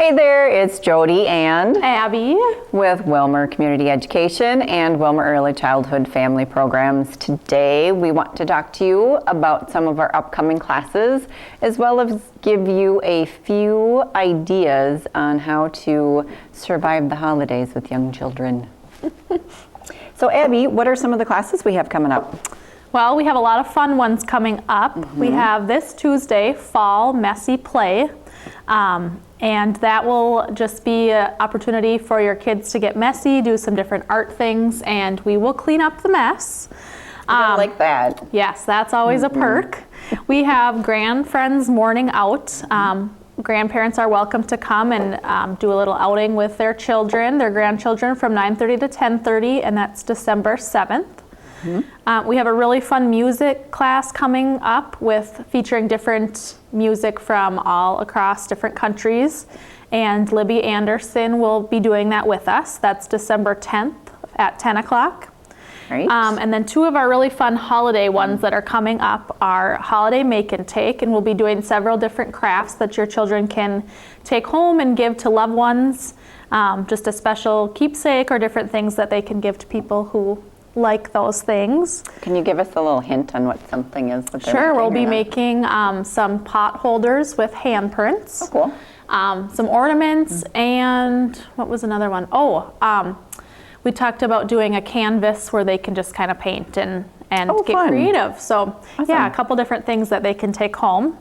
Hey there, it's Jody and Abby with Willmar Community Education and Willmar Early Childhood Family Programs. Today we want to talk to you about some of our upcoming classes as well as give you a few ideas on how to survive the holidays with young children. So Abby, what are some of the classes we have coming up? Well, we have a lot of fun ones coming up. We have this Tuesday, Fall Messy Play. And that will just be an opportunity for your kids to get messy, do some different art things, and we will clean up the mess. I like that. Yes, that's always a perk. We have Grand Friends Morning Out. Grandparents are welcome to come and do a little outing with their children, their grandchildren, from 9:30 to 10:30, and that's December 7th. We have a really fun music class coming up featuring different music from all across different countries, and Libby Anderson will be doing that with us. That's December 10th at 10 o'clock. Right. And then two of our really fun holiday ones that are coming up are Holiday Make and Take, and we'll be doing several different crafts that your children can take home and give to loved ones, just a special keepsake or different things that they can give to people who like those things. Can you give us a little hint on what something is that they're Sure, we'll be making making some pot holders with handprints. Oh, cool. Some ornaments, and what was another one? We talked about doing a canvas where they can just kind of paint and get fun. creative. So yeah, a couple different things that they can take home.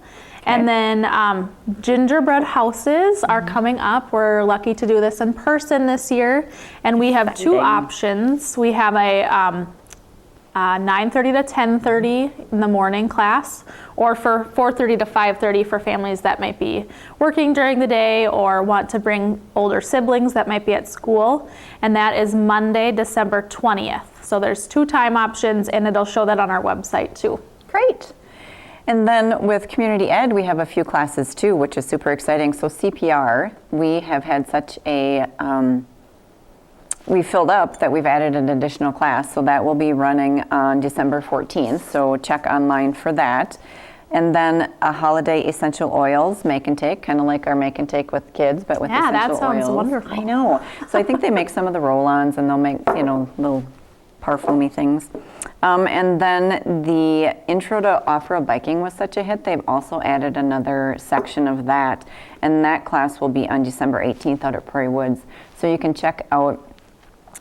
And then gingerbread houses are coming up. We're lucky to do this in person this year. And we have two options. We have a 9:30 to 10:30 in the morning class, or for 4:30 to 5:30 for families that might be working during the day or want to bring older siblings that might be at school. And that is Monday, December 20th. So there's two time options, and it'll show that on our website too. Great. And then with Community Ed, we have a few classes too, which is super exciting. So CPR, we have had such a, we filled up that we've added an additional class. So that will be running on December 14th. So check online for that. And then a holiday essential oils make and take, kind of like our make and take with kids, but with essential oils. Yeah, that sounds wonderful. I know. So I think they make some of the roll-ons, and they'll make, little parfumey things. And then the intro to off-road biking was such a hit, they've also added another section of that. And that class will be on December 18th out at Prairie Woods. So you can check out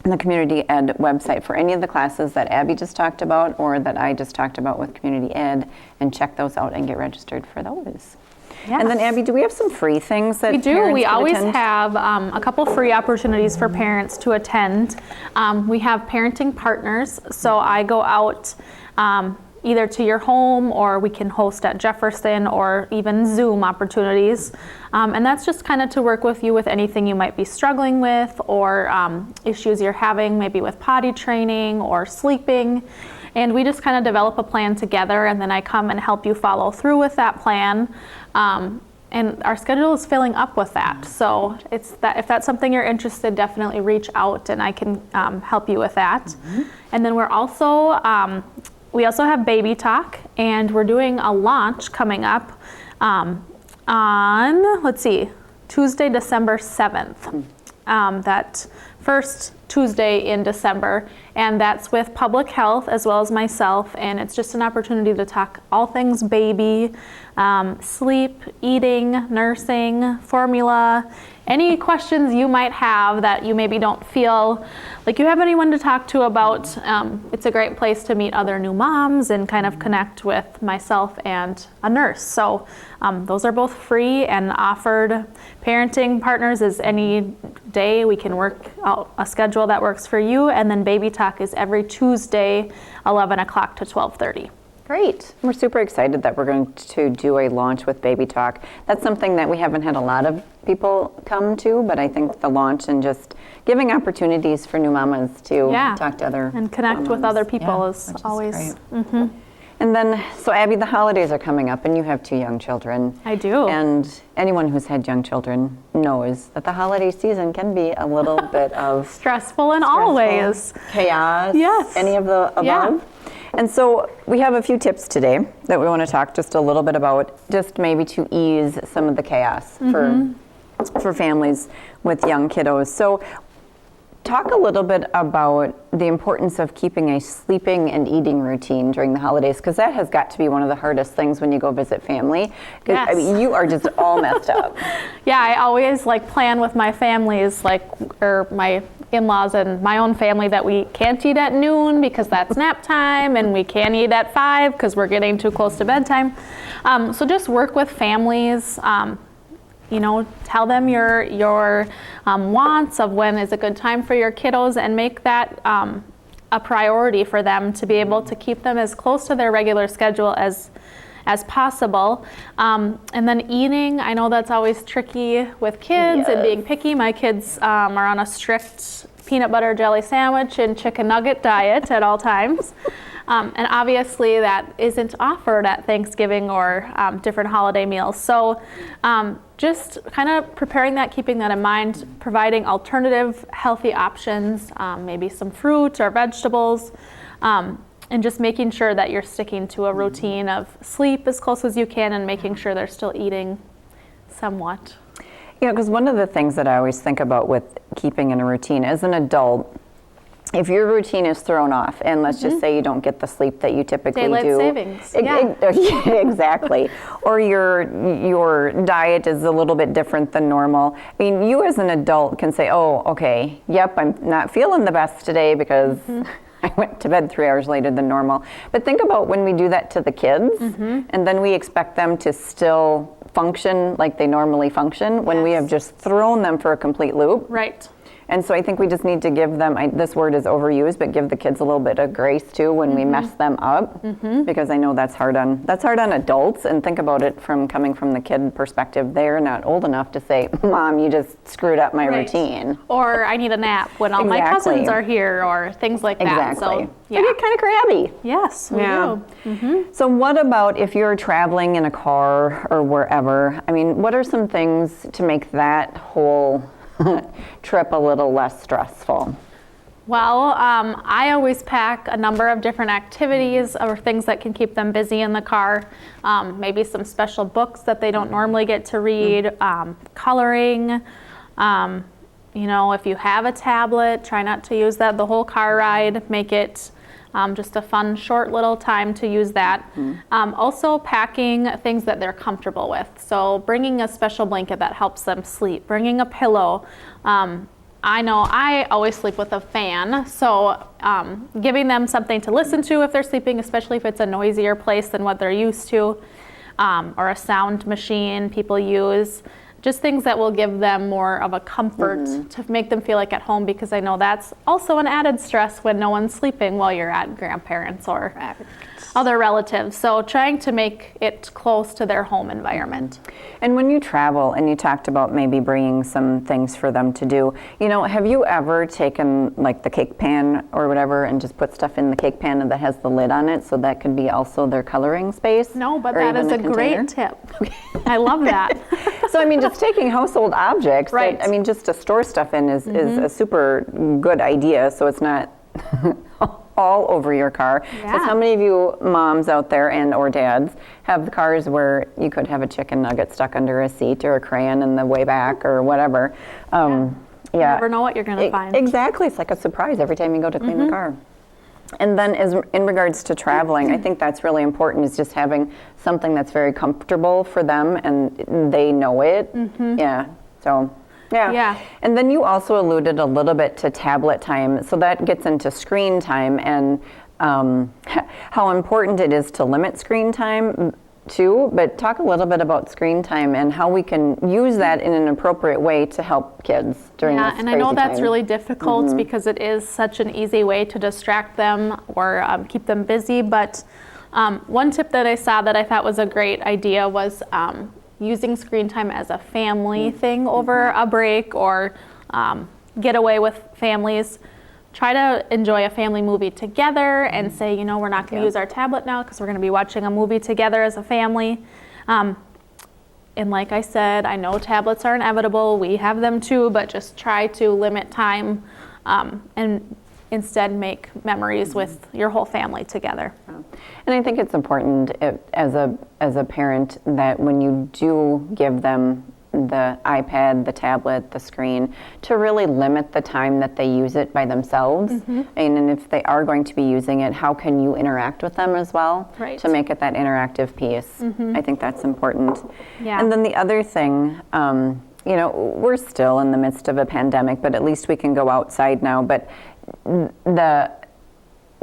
the Community Ed website for any of the classes that Abby just talked about or that I just talked about with Community Ed, and check those out and get registered for those. Yes. And then Abby, do we have some free things that we do. parents We could always attend? have a couple free opportunities for parents to attend. We have parenting partners, so I go out either to your home, or we can host at Jefferson, or even Zoom opportunities. And that's just kind of to work with you with anything you might be struggling with, or issues you're having maybe with potty training or sleeping. And we just kind of develop a plan together, and then I come and help you follow through with that plan. And our schedule is filling up with that. So if that's something you're interested, definitely reach out and I can help you with that. And then we also have Baby Talk, and we're doing a launch coming up on, Tuesday, December 7th. That first Tuesday in December, and that's with Public Health as well as myself, and it's just an opportunity to talk all things baby, sleep, eating, nursing, formula, any questions you might have that you maybe don't feel like you have anyone to talk to about. It's a great place to meet other new moms and kind of connect with myself and a nurse. So those are both free and offered. Parenting partners is any day. We can work out a schedule that works for you. And then Baby Talk is every Tuesday, 11 o'clock to 12:30. Great. We're super excited that we're going to do a launch with Baby Talk. That's something that we haven't had a lot of people come to, but I think the launch and just giving opportunities for new mamas to talk to other and connect mamas. with other people is always great. And then, so Abby, the holidays are coming up, and you have two young children. I do. And anyone who's had young children knows that the holiday season can be a little bit of stressful in all ways. Chaos. Yes. Any of the above. Yeah. And so we have a few tips today that we want to talk just a little bit about, just maybe to ease some of the chaos for for families with young kiddos. So talk a little bit about the importance of keeping a sleeping and eating routine during the holidays, because that has got to be one of the hardest things when you go visit family. 'Cause, Yes. I mean, you are just all messed up. Yeah, I always like plan with my families, or my in-laws and my own family, that we can't eat at noon because that's nap time, and we can't eat at 5 because we're getting too close to bedtime. So just work with families. Tell them your wants of when is a good time for your kiddos, and make that a priority for them to be able to keep them as close to their regular schedule as possible. And then eating, I know that's always tricky with kids and being picky. My kids are on a strict peanut butter jelly sandwich and chicken nugget diet at all times. And obviously that isn't offered at Thanksgiving or different holiday meals. So just kind of preparing that, keeping that in mind, providing alternative healthy options, maybe some fruit or vegetables, and just making sure that you're sticking to a routine of sleep as close as you can, and making sure they're still eating somewhat. Because one of the things that I always think about with keeping in a routine as an adult, if your routine is thrown off, and let's just say you don't get the sleep that you typically Daylight do. savings. Exactly. Or your diet is a little bit different than normal. I mean, you as an adult can say, oh, okay, yep, I'm not feeling the best today because I went to bed 3 hours later than normal. But think about when we do that to the kids, and then we expect them to still function like they normally function when we have just thrown them for a complete loop. Right. And so I think we just need to give them, this word is overused, but give the kids a little bit of grace too when we mess them up, because I know that's hard on adults. And think about it coming from the kid perspective. They're not old enough to say, Mom, you just screwed up my routine. Or I need a nap when all my cousins are here, or things like that. Exactly. So, They get kind of crabby. Yes, we do. So what about if you're traveling in a car or wherever? I mean, what are some things to make that whole trip a little less stressful? Well, I always pack a number of different activities or things that can keep them busy in the car. Maybe some special books that they don't normally get to read, coloring. If you have a tablet, try not to use that the whole car ride. Make it just a fun, short little time to use that. Also packing things that they're comfortable with. So bringing a special blanket that helps them sleep, bringing a pillow. I know I always sleep with a fan, so giving them something to listen to if they're sleeping, especially if it's a noisier place than what they're used to, or a sound machine people use. Just things that will give them more of a comfort to make them feel like at home, because I know that's also an added stress when no one's sleeping while you're at grandparents or other relatives. So trying to make it close to their home environment. And when you travel, and you talked about maybe bringing some things for them to do, have you ever taken like the cake pan or whatever and just put stuff in the cake pan that has the lid on it, so that could be also their coloring space? No, but that is a great tip. I love that. So I mean, just taking household objects, right. Just to store stuff in is a super good idea, so it's not all over your car. Because how many of you moms out there or dads have the cars where you could have a chicken nugget stuck under a seat or a crayon in the way back or whatever? You never know what you're going to find. Exactly. It's like a surprise every time you go to clean the car. And then in regards to traveling, I think that's really important, is just having something that's very comfortable for them and they know it. Yeah. And then you also alluded a little bit to tablet time. So that gets into screen time and how important it is to limit screen time too. But talk a little bit about screen time and how we can use that in an appropriate way to help kids during this crazy time. Yeah, and I know that's really difficult because it is such an easy way to distract them or keep them busy. But one tip that I saw that I thought was a great idea was using screen time as a family thing over a break or get away with families. Try to enjoy a family movie together and say, we're not going to use our tablet now because we're going to be watching a movie together as a family. And like I said, I know tablets are inevitable. We have them too, but just try to limit time and instead make memories with your whole family together. And I think it's important as a parent that when you do give them the iPad, the tablet, the screen, to really limit the time that they use it by themselves. And if they are going to be using it, how can you interact with them as well Right. to make it that interactive piece? I think that's important. Yeah. And then the other thing, you know, we're still in the midst of a pandemic, but at least we can go outside now. But the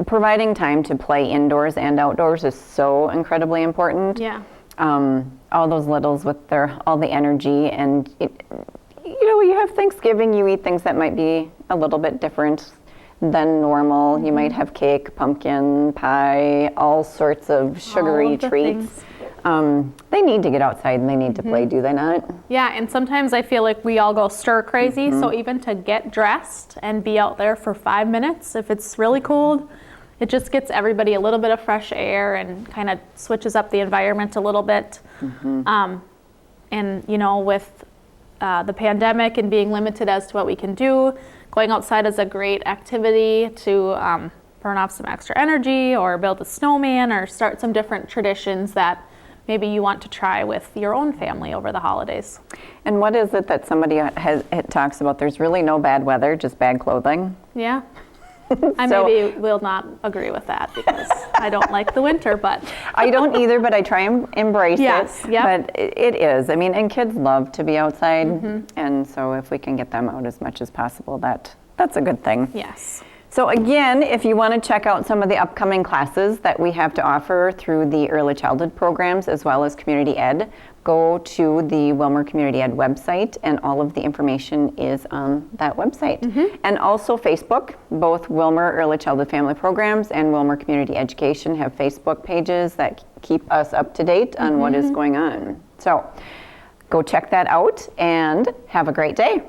providing time to play indoors and outdoors is so incredibly important. Yeah. All those littles with all the energy, and you know, you have Thanksgiving, you eat things that might be a little bit different than normal. You might have cake, pumpkin pie, all sorts of sugary All of the treats. things. They need to get outside and they need to play, do they not? Yeah, and sometimes I feel like we all go stir crazy, so even to get dressed and be out there for 5 minutes, if it's really cold, it just gets everybody a little bit of fresh air and kind of switches up the environment a little bit. And you know, with the pandemic and being limited as to what we can do, going outside is a great activity to burn off some extra energy or build a snowman or start some different traditions that maybe you want to try with your own family over the holidays. And what is it that somebody it talks about? There's really no bad weather, just bad clothing. Yeah. I So- maybe will not agree with that because I don't like the winter, but I don't either, but I try and embrace Yes, it. yep. But it is. I mean, and kids love to be outside, and so if we can get them out as much as possible, that's a good thing. yes. So again, if you want to check out some of the upcoming classes that we have to offer through the early childhood programs as well as community ed, go to the Willmar Community Ed website, and all of the information is on that website. And also Facebook, both Willmar Early Childhood Family Programs and Willmar Community Education have Facebook pages that keep us up to date on what is going on. So go check that out and have a great day.